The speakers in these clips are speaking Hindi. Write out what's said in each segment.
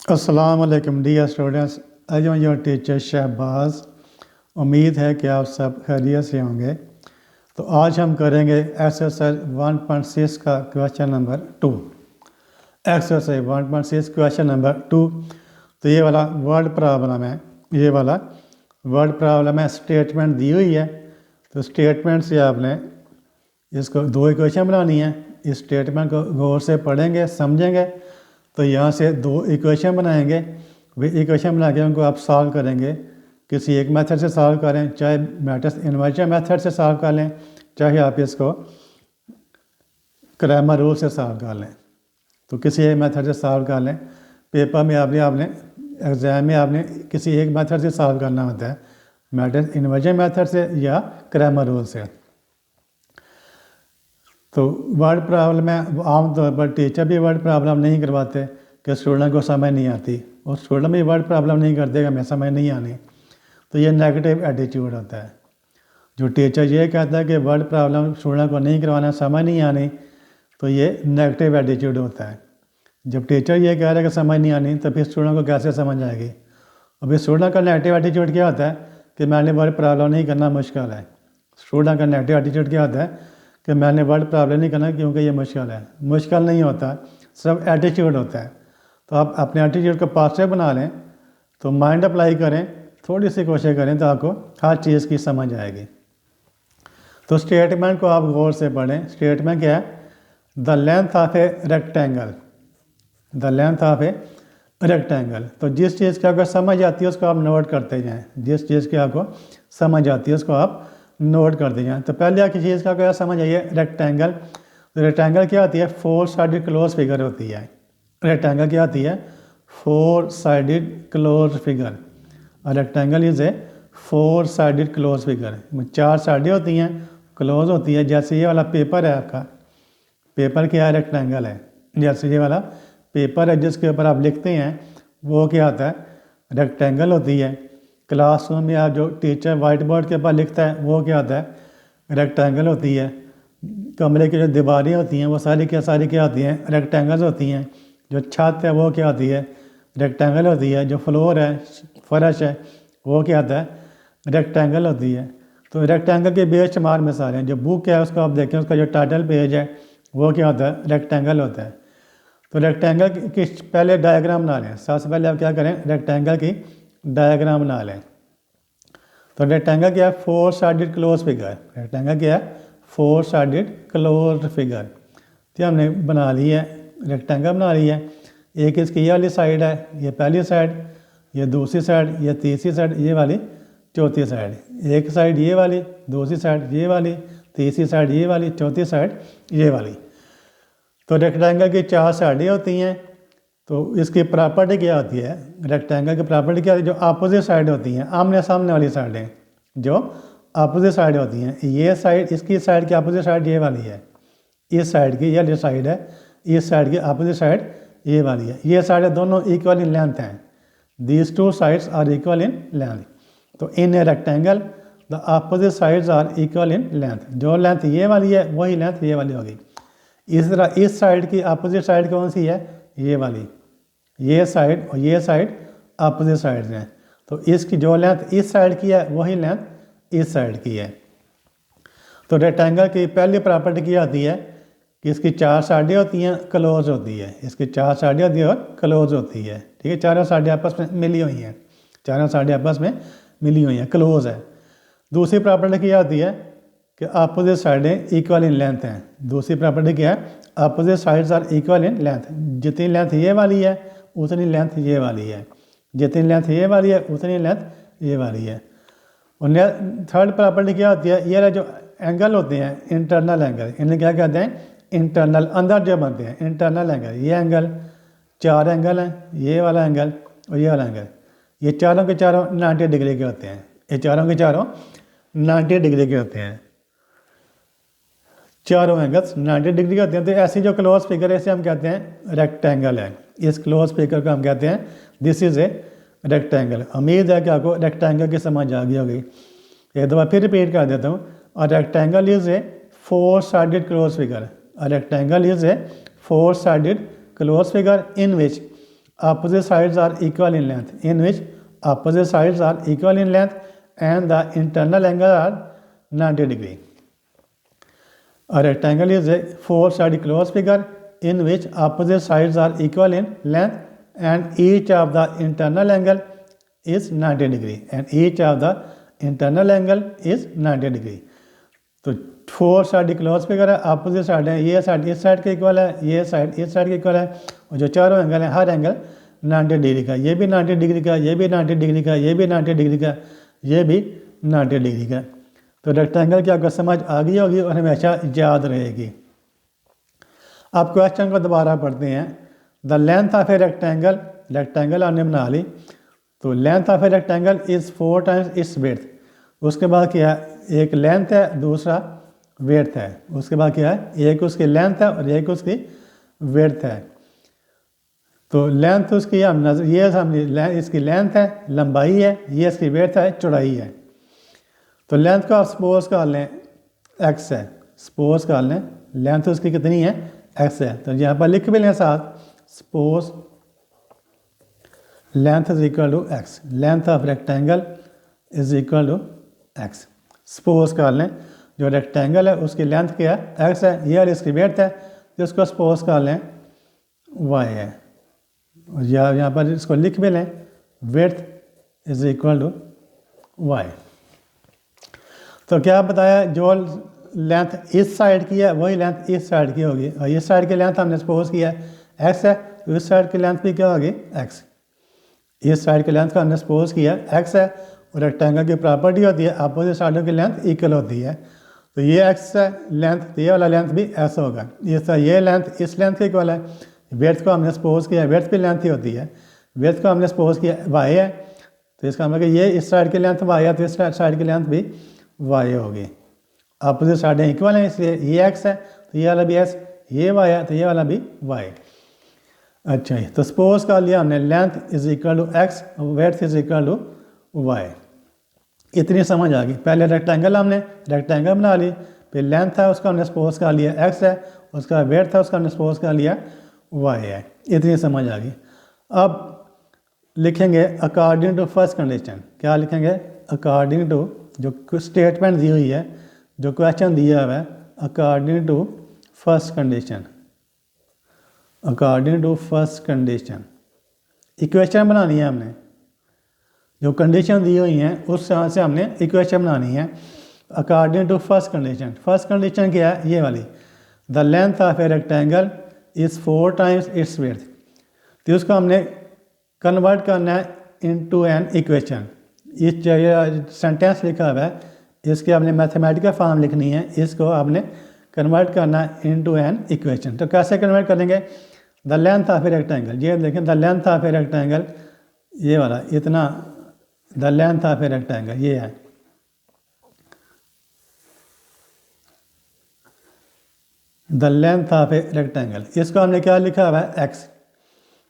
अस्सलाम वालेकुम dear students, I am your teacher Shahbaz. उम्मीद है कि आप सब खैरियत से होंगे। तो आज हम करेंगे एक्सरसाइज 1.6 का question number 2। Exercise 1.6 question number 2। तो ये वाला वर्ड प्रॉब्लम है, ये वाला वर्ड प्रॉब्लम है। स्टेटमेंट दी हुई है, तो स्टेटमेंट से आपने इसको दो इक्वेशन बनानी है। इस स्टेटमेंट को गौर से पढ़ेंगे, समझेंगे, तो यहाँ से दो इक्वेशन बनाएंगे। वे इक्वेशन बना के उनको आप सॉल्व करेंगे। किसी एक मेथड से सॉल्व करें, चाहे मैट्रिक्स इन्वर्जन मेथड से सॉल्व कर लें, चाहे आप इसको क्रैमर रूल से सॉल्व कर लें। तो किसी एक मेथड से सॉल्व कर लें। पेपर में आपने एग्ज़ाम में आपने किसी एक मेथड से सॉल्व करना होता है, मैट्रिक्स इन्वर्जन मेथड से या क्रैमर रूल से। तो वर्ड प्रॉब्लम है, आमतौर पर टीचर भी वर्ड प्रॉब्लम नहीं करवाते कि स्टूडेंट को समझ नहीं आती, और स्टूडेंट भी वर्ड प्रॉब्लम नहीं करते कि हमें समझ नहीं आनी। तो ये नेगेटिव एटीट्यूड होता है। जो टीचर ये कहता है कि वर्ड प्रॉब्लम स्टूडेंट को नहीं करवाना, समझ नहीं आनी, तो ये नेगेटिव एटीट्यूड होता है। जब टीचर ये कह रहा है कि समझ नहीं आनी, तो फिर स्टूडेंट को कैसे समझ आएगी। अभी स्टूडेंट का नेगेटिव एटीट्यूड क्या होता है कि मैंने वर्ड प्रॉब्लम नहीं करना, मुश्किल है। स्टूडेंट का नेगेटिव एटीट्यूड क्या होता है कि मैंने वर्ड प्रॉब्लम नहीं करना क्योंकि ये मुश्किल है। मुश्किल नहीं होता, सिर्फ एटीट्यूड होता है। तो आप अपने एटीट्यूड को पॉजिटिव बना लें, तो माइंड अप्लाई करें, थोड़ी सी कोशिश करें, तो आपको हर चीज़ की समझ आएगी। तो स्टेटमेंट को आप गौर से पढ़ें। स्टेटमेंट क्या है? The length of a rectangle, the length of a rectangle. तो जिस चीज़ की आपको समझ आती है उसको आप नोट करते जाएँ। जिस चीज़ की आपको समझ आती है उसको आप नोट कर दें। तो पहले आपकी चीज़ का क्या समझ आइए, रेक्टेंगल। तो रेक्टेंगल क्या होती है? 4 साइडेड क्लोज फिगर होती है। रेक्टेंगल क्या होती है? 4 साइडेड क्लोज फिगर। और rectangle is a 4 sided close figure. 4 साइडें होती हैं, क्लोज होती है। जैसे ये वाला पेपर है आपका, पेपर क्या है? रेक्टेंगल है। जैसे ये वाला पेपर है जिसके ऊपर आप लिखते हैं, वो क्या होता है? रेक्टेंगल होती है। क्लासरूम में आप जो टीचर वाइट बोर्ड के ऊपर लिखता है, वो क्या होता है? रेक्टेंगल होती है। कमरे की जो दीवारें होती हैं वो सारी क्या होती हैं? रेक्टेंगल्स होती हैं। जो छत है वो क्या होती है? रेक्टेंगल होती है। जो फ्लोर है, फर्श है, वो क्या होता है? रेक्टेंगल होती है। तो रेक्टेंगल के बेशुमार मिसालें हैं। जो बुक है उसको आप देखें, उसका जो टाइटल पेज है वो क्या होता है? रेक्टेंगल होता है। तो रेक्टेंगल की पहले डायग्राम बना लें। सबसे पहले आप क्या करें? रेक्टेंगल की डायग्राम बना लें। तो रेक्टेंगल क्या है? 4 साइडेड क्लोज फिगर। रेक्टेंगल क्या है? 4 साइडेड क्लोज फिगर। तो हमने बना ली है, रेक्टेंगल बना ली है। एक इसकी ये वाली साइड है, ये पहली साइड, ये दूसरी साइड, ये तीसरी साइड, ये वाली चौथी साइड। एक साइड ये वाली, दूसरी साइड ये वाली, तीसरी साइड ये वाली, चौथी साइड ये वाली। तो रेक्टेंगल की 4 साइडें होती हैं। तो इसकी प्रॉपर्टी क्या होती है? रेक्टेंगल की प्रॉपर्टी क्या होती है? जो अपोजिट साइड होती हैं, आमने सामने वाली साइडें, जो अपोजिट साइड होती हैं। ये साइड, इसकी साइड की अपोजिट साइड ये वाली है। इस साइड की ये जो साइड है, इस साइड की अपोजिट साइड ये वाली है। ये साइड दोनों इक्वल इन लेंथ हैं। These 2 sides are equal in length. तो in a rectangle the opposite sides are equal in length. जो लेंथ ये वाली है वही लेंथ ये वाली होगी। इस तरह इस साइड की अपोजिट साइड कौन सी है? ये वाली। ये साइड और ये साइड अपोजिट साइड्स हैं। तो इसकी जो लेंथ इस साइड की है वही लेंथ इस साइड की है। तो रेक्टेंगल की पहली प्रॉपर्टी क्या होती है कि इसकी 4 साइडें होती हैं, क्लोज होती है। इसकी 4 साइडें होती है और क्लोज होती है। ठीक है, चारों साइडें आपस में मिली हुई हैं। चारों साइडें आपस में मिली हुई हैं, क्लोज है। दूसरी प्रॉपर्टी क्या होती है कि अपोजिट साइडें इक्वल इन लेंथ हैं। दूसरी प्रॉपर्टी क्या है? Opposite sides are equal in length. जितनी लेंथ ये वाली है उतनी लेंथ ये वाली है। जितनी लेंथ ये वाली है उतनी लेंथ ये वाली है। और थर्ड प्रॉपर्टी क्या होती है? ये जो एंगल होते हैं, इंटरनल एंगल, इन्हें क्या कहते हैं? इंटरनल, अंदर जो बनते हैं, इंटरनल एंगल। ये एंगल, 4 एंगल हैं, ये वाला एंगल और ये वाला एंगल। ये चारों के चारों 90 डिग्री के होते हैं। ये चारों के चारों 90 डिग्री के होते हैं। चारों एंगल्स 90 डिग्री के होते हैं। तो ऐसी जो क्लोज फिगर है इसे हम कहते हैं रेक्टेंगल है। इस क्लोज फिगर को हम कहते हैं दिस इज ए रेक्टेंगल। उम्मीद है कि आपको रेक्टेंगल की समझ आ गई होगी। एक दफ़ा फिर रिपीट कर देता हूँ। और rectangle is a 4 sided close figure. A rectangle is a 4 sided closed figure in which opposite sides are equal in length, in which opposite sides are equal in length and the internal angle are 90 degree. A rectangle is a four-sided closed figure in which opposite sides are equal in length and each of the internal angle is 90 degree and each of the internal angle is 90 degree. तो फोर साइड क्लोज फिगर है, अपोजिट साइड है, ये साइड इस साइड के इक्वल है, ये साइड इस साइड के इक्वल है, और जो चारों एंगल हैं हर एंगल 90 डिग्री का, ये भी 90 डिग्री का, ये भी 90 डिग्री का, ये भी 90 डिग्री का, ये भी 90 डिग्री का। तो रेक्टेंगल की आपको समझ आ गई होगी और हमेशा याद रहेगी। अब क्वेश्चन को दोबारा पढ़ते हैं। The length of a rectangle, rectangle आपने बना ली, तो length of a rectangle is 4 times its width. उसके बाद क्या है, एक लेंथ है, दूसरा विड्थ है। उसके बाद क्या है, एक उसकी लेंथ है और एक उसकी विड्थ है। तो लेंथ उसकी हम नजर, ये हमने इसकी लेंथ है, लंबाई है, ये इसकी विड्थ है, चौड़ाई है। तो लेंथ को आप सपोज कर लें x है, सपोज कर लें लेंथ उसकी कितनी है, x है। तो यहाँ पर लिख भी लें साथ, suppose length is equal to x, length of rectangle is equal to x। Suppose कर लें जो रेक्टेंगल है उसकी लेंथ क्या है, x है, ये इसकी विड्थ है, तो इसको सपोज कर लें y है। और यहाँ पर इसको लिख भी लें width is equal to y। तो क्या बताया, जो लेंथ इस साइड की है वही लेंथ इस साइड की होगी, और इस साइड की लेंथ हमने सपोज किया है x है, तो इस साइड की लेंथ भी क्या होगी, x। इस साइड की लेंथ का हमने सपोज किया x है, और रेक्टेंगल की प्रॉपर्टी होती है अपोजिट साइडों की लेंथ इक्वल होती है। तो ये x है लेंथ, तो ये वाला लेंथ भी s होगा। ये लेंथ इस लेंथ के इक्वल है। विड्थ को हमने सपोज किया, विड्थ भी लेंथ ही होती है, विड्थ को हमने सपोज किया y है, तो इसका मतलब ये इस साइड की लेंथ y है, तो इस साइड की लेंथ भी y होगी। अपोजिट साइडें इक्वल हैं, इसलिए ये x है तो ये वाला भी s, ये y है तो ये वाला भी y। अच्छा जी, तो सपोज कर लिया हमने length is equal to x, width is equal to y। इतनी समझ आ गई। पहले रेक्टेंगल हमने रेक्टेंगल बना ली, फिर लेंथ है उसका हमने सपोज कर लिया x है, उसका विड्थ है उसका हमने सपोज कर लिया y है। इतनी समझ आ गई। अब लिखेंगे अकॉर्डिंग टू फर्स्ट कंडीशन। क्या लिखेंगे, अकॉर्डिंग टू, जो स्टेटमेंट दी हुई है, जो क्वेश्चन दिया हुआ है, according to first condition, according to first condition. Equation बनानी है हमने, जो कंडीशन दी हुई हैं उस तरह से हमने इक्वेशन बनानी है according to first condition. First condition क्या है, ये वाली, the length of a rectangle is 4 times its width. तो उसको हमने कन्वर्ट करना है इनटू एन इक्वेशन। इस जो सेंटेंस लिखा हुआ है इसके आपने मैथमेटिकल फॉर्म लिखनी है, इसको आपने कन्वर्ट करना है इनटू एन इक्वेशन। तो कैसे कन्वर्ट करेंगे, the length of a rectangle, ये देखें the length of a rectangle, ये वाला इतना, the length of a rectangle ये है, the length of a rectangle, इसको हमने क्या लिखा हुआ है x।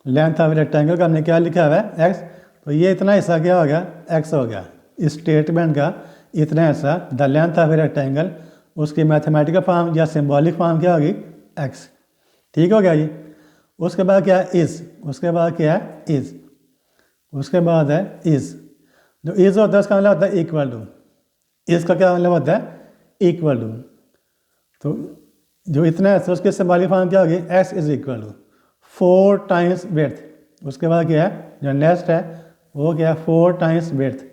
लेंथ ऑफ रेक्टेंगल का हमने क्या लिखा हुआ है x, तो ये इतना हिस्सा क्या हो गया, x हो गया। इस स्टेटमेंट का इतना हिस्सा, the length of a rectangle, उसकी मैथमेटिकल फॉर्म या सिंबॉलिक फॉर्म क्या होगी, x। ठीक हो गया जी। उसके बाद क्या है, इज़, उसके बाद क्या है, इज़, उसके बाद है इज़। जो इज़ होता है उसका मतलब होता है इक्वल टू, इसका क्या मतलब होता है, इक्वल टू। तो जो इतना है उसके सिंबॉलिक फॉर्म क्या होगी, x is equal to 4 times width. उसके बाद क्या है, जो नेक्स्ट है वो क्या है, 4 टाइम्स विड्थ।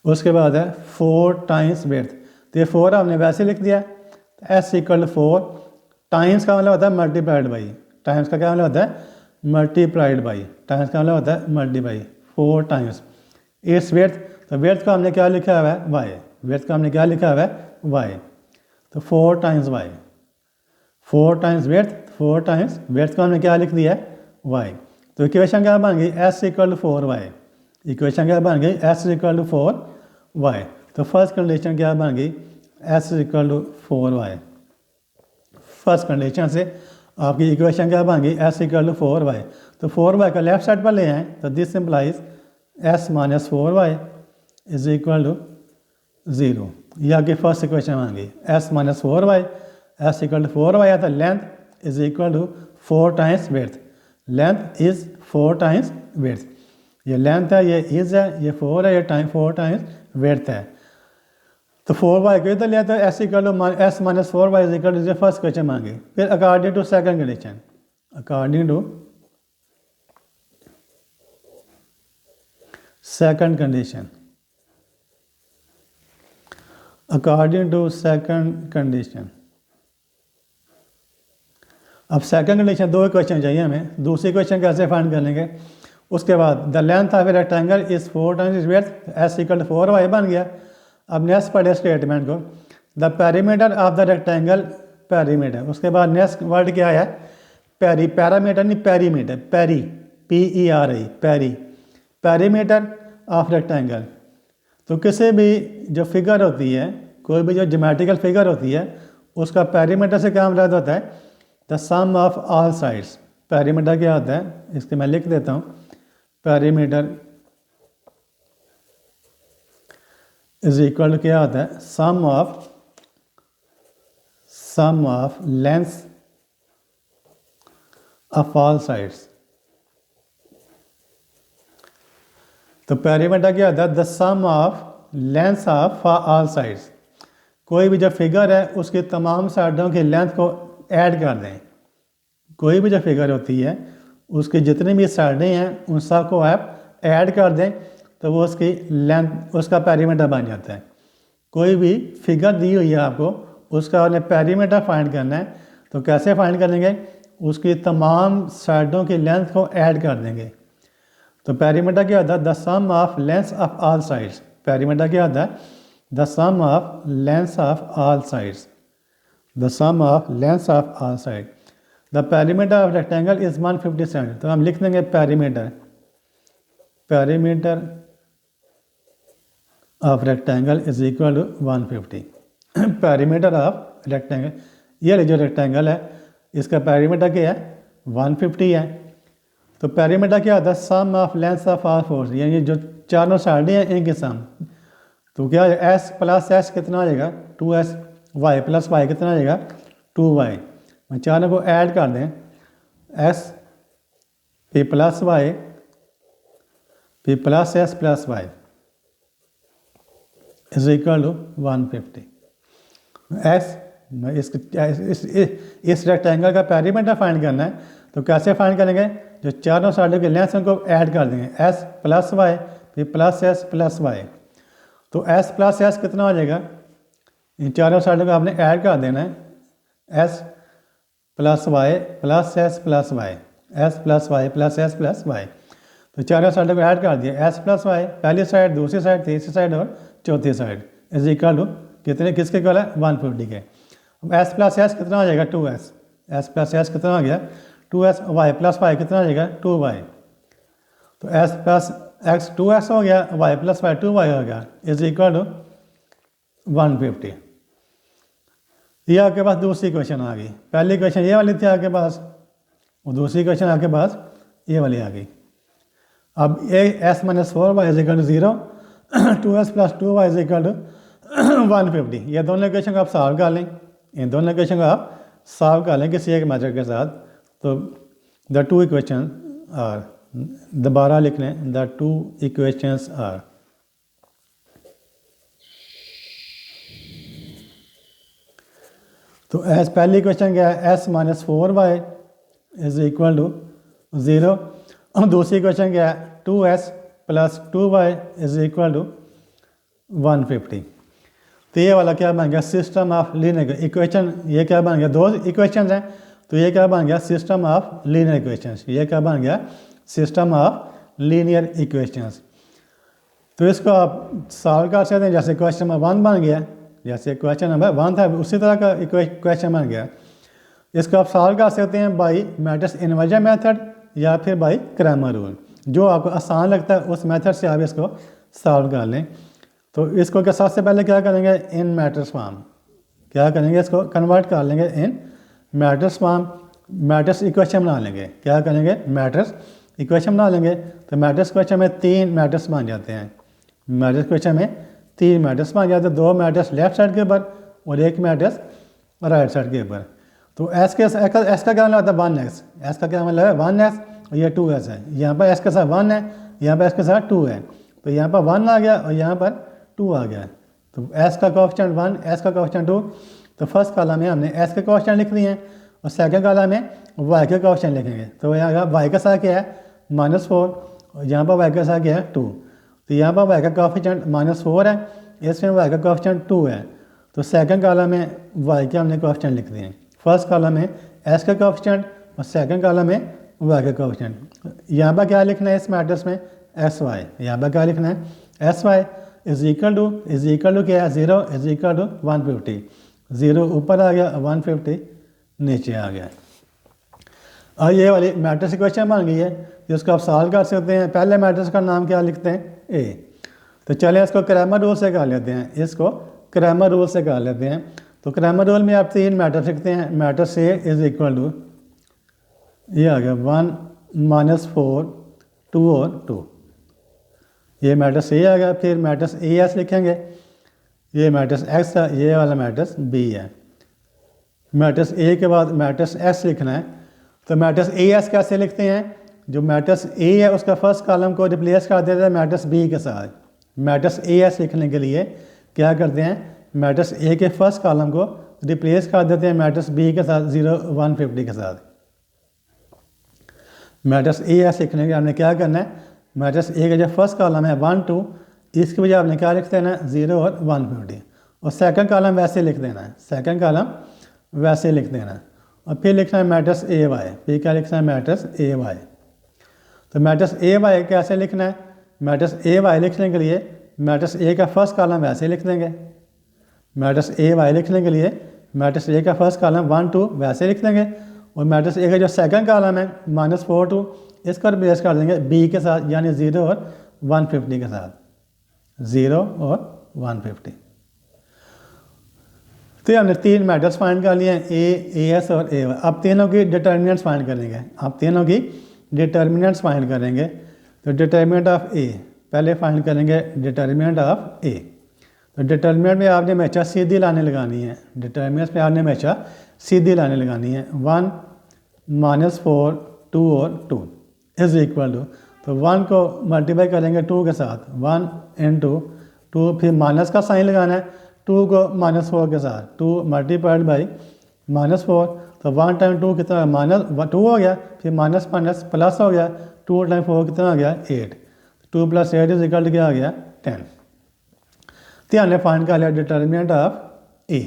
उसके बाद है 4 टाइम्स विड्थ। तो ये 4 हमने वैसे लिख दिया, तो s इक्वल टू 4 टाइम्स का मतलब होता है मल्टीप्लाइड बाई, टाइम्स का क्या मतलब होता है, मल्टीप्लाइड बाई, टाइम्स का मतलब होता है मल्टीप्लाई, 4 टाइम्स इट्स विड्थ। तो विड्थ को हमने क्या लिखा हुआ है, y। विड्थ का हमने क्या लिखा हुआ है, y। तो 4 times y, 4 times width, 4 times width को हमने क्या लिख दिया है, y। तो इक्वेशन क्या बन गई, s equal to 4y। Equation क्या बन गई, s इक्वल टू 4y। तो फर्स्ट कंडीशन क्या बन गई, s equal to 4y। First condition से आपकी इक्वेशन क्या बन गई, s इक्वल टू 4y। तो 4y का लेफ्ट साइड पर ले आए, तो this implies s minus 4y is equal to 0। ये आपकी फर्स्ट इक्वेशन बन गई, s minus 4y, s equal to 4y है, तो length is equal to 4 times width. Length is 4 times width. ये लेंथ है, ये इज़ है, ये 4 है, ये 4 टाइम्स विड्थ है। तो 4y को इधर लिया तो S equal to S minus 4y is equal to first question मांगे। फिर according to second condition, according to second condition, according to second condition. अब सेकंड कंडीशन, दो क्वेश्चन चाहिए हमें, दूसरी क्वेश्चन कैसे फाइंड कर लेंगे। उसके बाद the length of a rectangle is 4 times its width, S equal to 4y बन गया। अब नेक्स्ट पढ़े स्टेटमेंट को, the perimeter of the rectangle, perimeter, उसके बाद नेक्स्ट वर्ड क्या है, पैरामीटर नहीं perimeter, PERI, perimeter of rectangle. तो किसी भी जो फिगर होती है, कोई भी जो ज्योमेट्रिकल फिगर होती है, उसका पेरीमीटर से क्या मुराद होता है, the sum of all sides. Perimeter क्या होता है, इसके मैं लिख देता हूँ, पेरीमीटर इज इक्वल टू क्या होता है, sum of length of all sides. तो पेरीमीटर क्या होता है, the sum of length of all sides. कोई भी जो फिगर है उसकी तमाम साइडों की लेंथ को ऐड कर दें। कोई भी जो फिगर होती है उसकी जितनी भी साइडें हैं उन सब को आप ऐड कर दें तो वो उसकी लेंथ, उसका पेरीमीटर बन जाता है। कोई भी फिगर दी हुई है आपको, उसका उन्हें पेरीमीटर फाइंड करना है, तो कैसे फाइंड करेंगे, उसकी तमाम साइडों की लेंथ को ऐड कर देंगे। तो पेरीमीटर क्या होता है, the sum of length of all sides. Perimeter क्या होता है, the sum of length of all sides, the sum of length of all side. The perimeter of rectangle is 150 centimetre. तो हम लिख देंगे perimeter of rectangle is equal to 150। Perimeter of rectangle, ये जो रेक्टेंगल है इसका पेरीमीटर क्या है, 150 है। तो पेरीमीटर क्या होता है, sum of length of all fours, यानी जो चारों साइडें हैं इनके सम। तो क्या है, एस प्लस एस कितना आ जाएगा, 2s, वाई प्लस वाई कितना आ जाएगा, 2y। चारों को ऐड कर दें, S P plus Y P plus S plus Y is equal to 150। इस रेक्टेंगल का पेरीमीटर फाइंड करना है, तो कैसे फाइंड करेंगे, जो चारों साइडों के लेंथ उनको ऐड कर देंगे, एस प्लस वाई फिर प्लस एस प्लस वाई। तो एस प्लस एस कितना हो जाएगा, इन चारों साइडों को आपने ऐड कर देना है, S plus Y plus S plus Y, S plus Y plus S plus Y. तो चारों साइडों को ऐड कर दिया, एस प्लस वाई पहली साइड, दूसरी साइड, तीसरी साइड और चौथी साइड इज इक्वल टू कितने, किसके इक्वल है, 150 के। अब एस प्लस एस कितना हो जाएगा, 2s, एस प्लस एस कितना हो गया, 2s, वाई प्लस वाई कितना हो जाएगा, 2y। तो एस प्लस एक्स 2s हो गया, वाई प्लस वाई 2y हो गया, इज इक्वल टू 150। ये आपके पास दूसरी क्वेश्चन आ गई। पहली क्वेश्चन ये वाली थी आपके पास, और दूसरी क्वेश्चन आपके पास ये वाली आ गई। अब A S minus 4y is equal to 0, 2s plus 2y is equal to 150। ये दोनों क्वेश्चन को आप सॉल्व कर लें, इन दोनों क्वेश्चन को आप सॉल्व कर लें किसी एक मेथड के साथ। तो द टू इक्वेशन आर, दोबारा लिख लें, द टू इक्वेशंस आर, तो एस पहली क्वेश्चन क्या है, S minus 4y is equal to 0, और दूसरी क्वेश्चन क्या है, 2s plus 2y is equal to 150। तो ये वाला क्या बन गया, सिस्टम ऑफ लीनियर इक्वेशन। ये क्या बन गया, दो इक्वेशंस हैं, तो ये क्या बन गया, सिस्टम ऑफ लीनियर इक्वेशंस। ये क्या बन गया, सिस्टम ऑफ लीनियर इक्वेशंस। तो इसको आप सॉल्व कर सकते हैं, जैसे क्वेश्चन नंबर 1 बन गया, जैसे क्वेश्चन नंबर 1 था उसी तरह का क्वेश्चन बन गया। इसको आप सॉल्व कर सकते हैं बाई मैट्रिक्स इन्वर्जन मेथड या फिर बाई क्रैमर रूल, जो आपको आसान लगता है उस मेथड से आप इसको सॉल्व कर लें। तो इसको क्या सबसे पहले क्या करेंगे, इन मैट्रिक्स फॉर्म क्या करेंगे, इसको कन्वर्ट कर लेंगे इन मैट्रिक्स फॉर्म, मैट्रिक्स इक्वेशन बना लेंगे। क्या करेंगे, मैट्रिक्स इक्वेशन बना लेंगे। तो मैट्रिक्स इक्वेशन में 3 मैट्रिक्स बन जाते हैं, मैट्रिक्स इक्वेशन में 3 मैट्रिक्स बन जाते हैं, 2 मैट्रिक्स लेफ्ट साइड के ऊपर और 1 मैट्रिक्स राइट साइड के ऊपर। तो एस का क्या मतलब होता है, 1x, एस का क्या मतलब है 1x, और ये 2s है। यहाँ पर s के साथ 1 है, यहाँ पर s के साथ 2 है, तो यहाँ पर 1 आ गया और यहाँ पर 2 आ गया। तो s का कोएफिशिएंट 1, s का कोएफिशिएंट 2। तो फर्स्ट कॉलम में हमने s के कोएफिशिएंट लिख दिए हैं और सेकंड कॉलम में y के कोएफिशिएंट लिखेंगे। तो यहाँ y का साथ क्या है -4 और यहाँ पर y का साथ क्या है 2। तो यहाँ पर y का कोएफिशिएंट -4 है, इसमें y का कोएफिशिएंट 2 है। तो सेकंड कॉलम में y के हमने कोएफिशिएंट लिख दिए हैं। फर्स्ट कॉलम में s का कोएफिशिएंट और सेकंड कॉलम में y का कोएफिशिएंट। यहाँ पर क्या लिखना है इस मैट्रिक्स में sy, यहाँ पर क्या लिखना है sy इज इक्वल टू क्या है 0 इज इक्वल टू 150। 0 ऊपर आ गया, 150 नीचे आ गया। और ये वाली मैट्रिक्स इक्वेशन बन गई है जिसको आप सॉल्व कर सकते हैं। पहले मैट्रिक्स का नाम क्या लिखते हैं ए। तो चलिए इसको क्रैमर रूल से कर लेते हैं, इसको क्रैमर रूल से कर लेते हैं। तो क्रैमर रूल में आप 3 मैट्रिक्स लिखते हैं। Matrix A is equal to ये आ गया 1 -4 2 और 2, ये मैट्रिक्स ए आ गया। फिर मैट्रिक्स ए एस लिखेंगे, ये मैट्रिक्स एक्स है, ये वाला मैट्रिक्स बी है। मैट्रिक्स ए के बाद मैट्रिक्स एस लिखना है। तो मैट्रिक्स ए एस कैसे लिखते हैं, जो मैट्रिक्स ए है उसका फर्स्ट कॉलम को रिप्लेस कर देते हैं मैट्रिक्स बी के साथ। मैट्रिक्स ए एस लिखने के लिए क्या करते हैं, मैट्रिक्स ए के फर्स्ट कॉलम को रिप्लेस कर देते हैं मैट्रिक्स बी के साथ 0 150 के साथ। मैट्रिक्स ए एस लिखने के लिए हमने क्या करना है, मैट्रिक्स ए का जो फर्स्ट कॉलम है 1 2, इसकी वजह आपने क्या लिख देना है 0 और 150, और सेकंड कॉलम वैसे लिख देना है, सेकंड कॉलम वैसे लिख देना है। और फिर लिखना है मैट्रिक्स ए वाई, फिर क्या लिखना है मैट्रिक्स ए वाई। तो मैट्रिक्स ए वाई कैसे लिखना है, मैट्रिक्स ए वाई लिखने के लिए मैट्रिक्स ए का फर्स्ट कॉलम वैसे लिख देंगे। मैट्रिक्स ए वाई लिखने के लिए मैट्रिक्स ए का फर्स्ट कॉलम 1 2 वैसे लिख देंगे, और मैट्रिक्स ए का जो सेकंड कॉलम है -4 2, इसको रिप्लेस कर देंगे बी के साथ, यानी 0 और 150 के साथ, 0 और 150। तो हमने 3 मैट्रिक्स फाइंड कर लिए हैं, ए एस और ए वाई। अब तीनों की डिटर्मिनेंट्स फाइंड करेंगे, अब तीनों की डिटर्मिनेंट्स फाइंड करेंगे। तो डिटर्मिनेंट ऑफ ए पहले फाइंड करेंगे, डिटर्मिनेंट ऑफ ए। तो डिटर्मिनेंट में आपने हमेशा सीधी लाने लगानी है, डिटर्मिनेंट में आपने हमेशा सीधी लाने लगानी है। 1 -4 2 और 2 इज इक्वल टू, तो 1 को मल्टीप्लाई करेंगे 2 के साथ, 1 × 2, फिर माइनस का साइन लगाना है 2 को -4 के साथ, 2 मल्टीप्लाइड बाई -4। तो 1 टाइम 2 कितना -2 हो गया, फिर माइनस माइनस प्लस हो गया, 2 टाइम 4 कितना हो गया 8, 2 + 8 इज इक्वल टू क्या आ गया 10। तो हमने फाइंड कर लिया डिटर्मिनेंट ऑफ ए।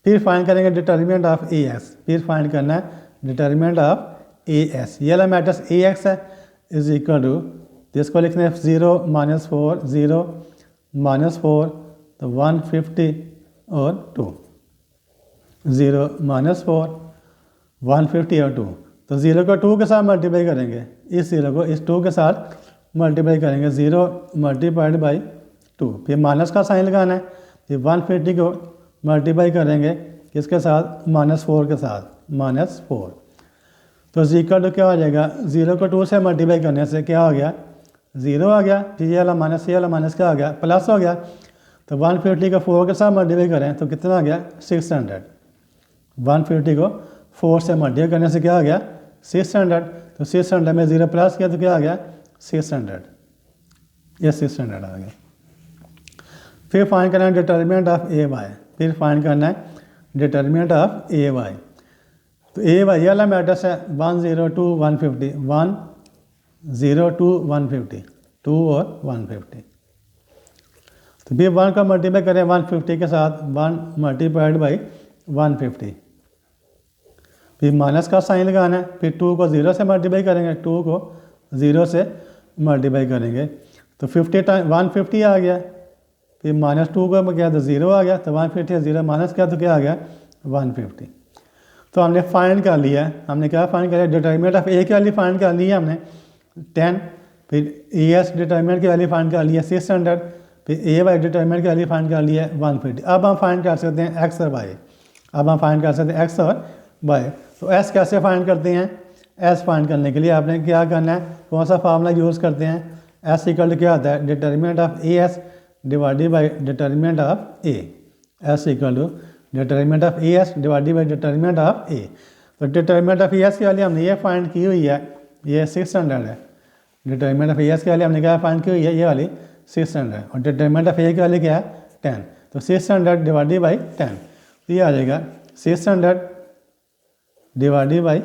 फिर फाइंड करेंगे डिटर्मिनेंट ऑफ ए एक्स, फिर फाइंड करना है डिटर्मिनेंट ऑफ ए एस। ये वाला मैट्रिक्स ए एक्स है इज इक्वल टू, जिसको लिखना है 0 -4 0 -4, तो 150 और 2, 0 -4 150 और 2। तो 0 को 2 के साथ मल्टीप्लाई करेंगे, इस 0 को इस 2 के साथ मल्टीप्लाई करेंगे, 0 मल्टीप्लाइड बाई 2, फिर माइनस का साइन लगाना है, फिर 150 को मल्टीप्लाई करेंगे किसके साथ, -4 के साथ, -4। तो इक्वल टू क्या हो जाएगा, 0 को 2 से मल्टीप्लाई करने से क्या हो गया 0 आ गया, फिर ये वाला माइनस क्या आ गया प्लस हो गया। तो 150 को 4 के साथ मल्टीप्लाई करें तो कितना आ गया 600। 150 को 4 से मल्टीप्लाई करने से क्या आ गया 600। तो 600 में 0 प्लस किया तो क्या आ गया 600, ये 600 आ गया। फिर फाइंड करना है डिटर्मिनेंट ऑफ ए वाई, फिर फाइंड करना है डिटर्मिनेंट ऑफ ए वाई। तो ए वाई वाला मैट्रिक्स है 1 0 2 150, 1 0 2 150, 2 और 150। तो फिर 1 का मल्टीप्लाई करें 150 के साथ, 1 मल्टीप्लाइड बाई 150, फिर माइनस का साइन लगाना है, फिर 2 को 0 से मल्टीप्लाई करेंगे, 2 को 0 से मल्टीप्लाई करेंगे तो 50 टाइम 150 आ गया, फिर -2 को क्या तो 0 आ गया, तो 150 0 माइनस किया तो क्या आ गया 150। तो हमने फाइंड कर लिया, हमने क्या फाइंड किया डिटर्मिनेंट ऑफ ए की वैल्यू फाइंड कर ली है हमने 10, फिर ए एस डिटर्मिनेंट की वैल्यू फाइंड कर लिया 600, फिर ए वाई डिटर्मिनेंट की वैल्यू फाइंड कर लिया 150। अब हम फाइंड कर सकते हैं एक्स और वाई, अब हम फाइंड कर सकते हैं एक्स और वाई। तो एस कैसे फाइंड करते हैं, एस फाइंड करने के लिए आपने क्या करना है, कौन सा फार्मूला यूज़ करते हैं, एस इक्वल टू क्या होता है determinant of a s divided by determinant of a, s equal to determinant of a s divided by determinant of a. तो डिटर्मिनेंट ऑफ ए एस की वैल्यू हमने ये फाइंड की हुई है ये 600 है। डिटर्मिनेंट ऑफ एस के वाले हमने क्या फाइंड की हुई है, ये वाली 600 और डिटर्मिनेंट ऑफ ए के वाले क्या है 10। तो 600 डिवाइडेड बाई 10, तो ये आ जाएगा 600 डिवाइडेड बाई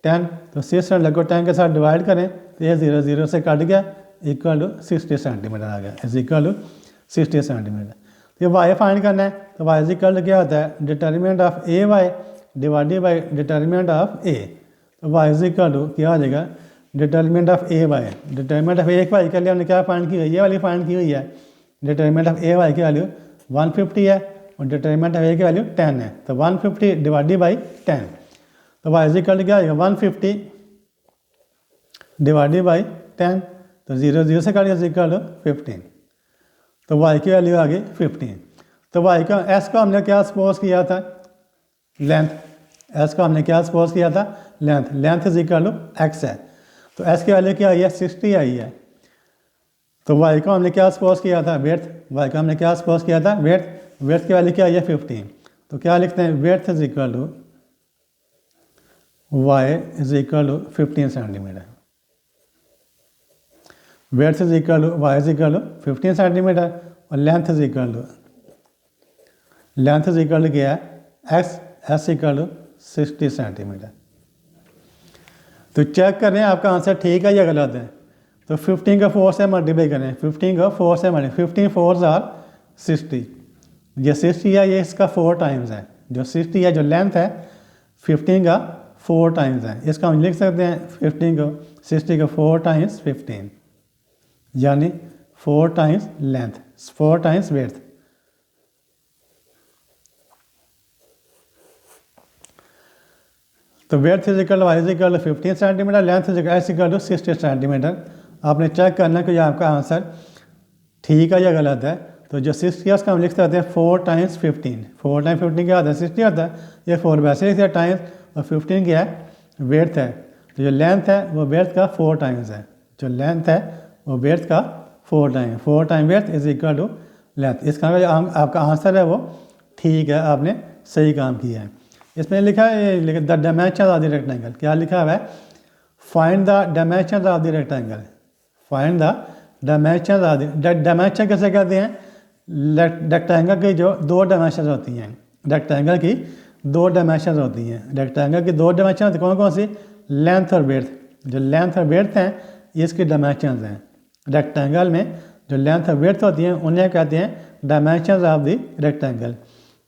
10। तो 600 को 10 के साथ डिवाइड करें तो ये 0 0 से कट गया, इक्वल टू 60 सेंटीमीटर आ गया, इज इक्वल टू 60 सेंटीमीटर। तो ये वाई फाइंड करना है, तो वाई इज इक्वल टू क्या होता है, determinant of a y divided by determinant of a. तो वाई इज इक्वल टू क्या हो जाएगा, determinant of a y, determinant of a y के लिए हमने क्या फाइंड की हुई है, ये वाली फाइंड की हुई है। डिटर्मिनेंट ऑफ ए वाई की वैल्यू 150 है और डिटर्मिनेंट ऑफ ए की वैल्यू 10 है। तो 150 डिवाइडेड बाई 10, तो वाई इज इक्वल टू क्या आएगा 150 डिवाइडेड बाई 10। तो 0 0 से कट इज इक्वल टू 15। तो वाई की वैल्यू आ गई 15। तो वाई का एस को हमने क्या सपोज किया था, लेंथ। एस को हमने क्या सपोज किया था, length. Length is equal to X है। तो एस की वैल्यू क्या आई है 60 आई है। तो वाई को हमने क्या सपोज किया था, वेथ। वाई को हमने क्या सपोज किया था, वेथ। वेथ की वैल्यू क्या आई है 15। तो क्या लिखते हैं, width is equal to Y is equal to 15 centimetre. Width is equal to Y is equal to 15 centimetre और लेंथ इज इक्वल टू क्या है X, S equal to 60 centimetre. तो चेक करें आपका आंसर ठीक है या गलत है। तो 15 का 4 से मल्टीप्लाई करें, 15 का 4 से मल्टीप्लाई, 15 4 आर 60। ये 60 है, ये इसका 4 टाइम्स है। जो 60 है जो लेंथ है 15 का 4 टाइम्स है। इसका हम लिख सकते हैं 15 को 60 का 4 टाइम्स 15, यानी 4 टाइम्स लेंथ, 4 टाइम्स वेथ। तो width is equal Y is equal 15 centimetre, length is equal to 60 centimetre. आपने चेक करना कि आपका आंसर ठीक है या गलत है। तो जो 60 है उसका हम लिख सकते हैं 4 टाइम्स 15। 4 टाइम्स 15 क्या होता है 60 होता है, ये 4 वैसे ही टाइम्स और 15 क्या है वेथ है। तो जो लेंथ है वो वेथ का 4 टाइम्स है। जो लेंथ है वो वेथ का 4 time, 4 time width is equal to length. इसका आपका आंसर है वो ठीक है, आपने सही काम किया है। इसमें लिखा है the dimension of the rectangle. क्या लिखा हुआ है, find the dimension of the rectangle. Find the dimension of the, dimension कैसे कहते हैं, रेक्टेंगल की जो 2 डायमेंशन होती हैं। रेक्टेंगल की 2 डायमेंशन होती हैं। रेक्टेंगल की 2 डायमेंशन होती कौन कौन सी, लेंथ और वेड्थ। जो लेंथ और वेड्थ हैं ये इसकी डायमेंशन हैं। रेक्टेंगल में जो लेंथ और वेड्थ होती हैं उन्हें कहते हैं dimension of the rectangle.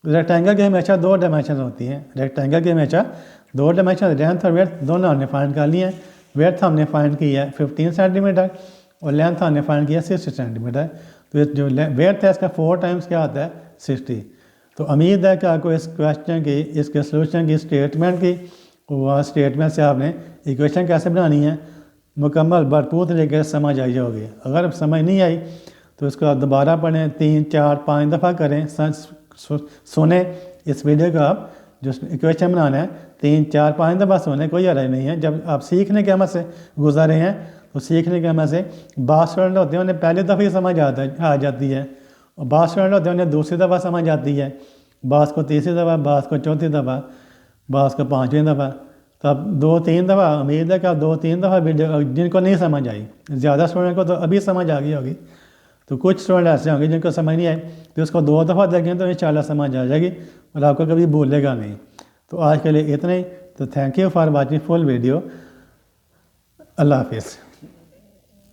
Rectangle की हमेशा 2 डायमेंशन होती हैं। रेक्टेंगल की हमेशा 2 डायमेंशन, लेंथ और वेड्थ दोनों हमने फाइंड कर लिए हैं। वेड्थ हमने फाइंड की है 15 सेंटीमीटर और लेंथ हमने फाइंड किया 60 सेंटीमीटर। तो जो वेड्थ है इसका 4 टाइम्स क्या होता है 60। तो उम्मीद है कि आपको इस क्वेश्चन की, इसके सोल्यूशन की, स्टेटमेंट की, वह स्टेटमेंट से आपने इक्वेशन कैसे बनानी है मुकम्मल भरपूर तरीके से समझ आई होगी। अगर समझ नहीं आई तो इसको आप दोबारा पढ़ें, 3 4 5 दफ़ा करें, सुने इस वीडियो को। आप जो इक्वेशन बनाना है 3 4 5 दफ़ा सुने, कोई हर्ज नहीं है। जब आप सीखने के अमल से गुजर रहे हैं तो सीखने के अमल से बात स्टूडेंट होते हैं उन्हें पहली दफ़ा ही समझ आ जाती है, और बात स्टूडेंट होते हैं उन्हें दूसरी दफ़ा समझ आती है, बात को तीसरी दफ़ा, बात को चौथी दफ़ा, बात को 5वीं दफ़ा। तो अब 2 3 दफ़ा, उम्मीद है कि आप 2 3 दफ़ा वीडियो, जिनको नहीं समझ आई, ज़्यादा स्टूडेंट को तो अभी समझ आ गई होगी, तो कुछ स्टूडेंट ऐसे होंगे जिनको समझ नहीं आई, तो उसको 2 दफ़ा देखें तो इंशाल्लाह समझ आ जाएगी और आपको कभी भूलेगा नहीं। तो आज के लिए इतना ही। तो thank you for watching full video. अल्लाह हाफिज़।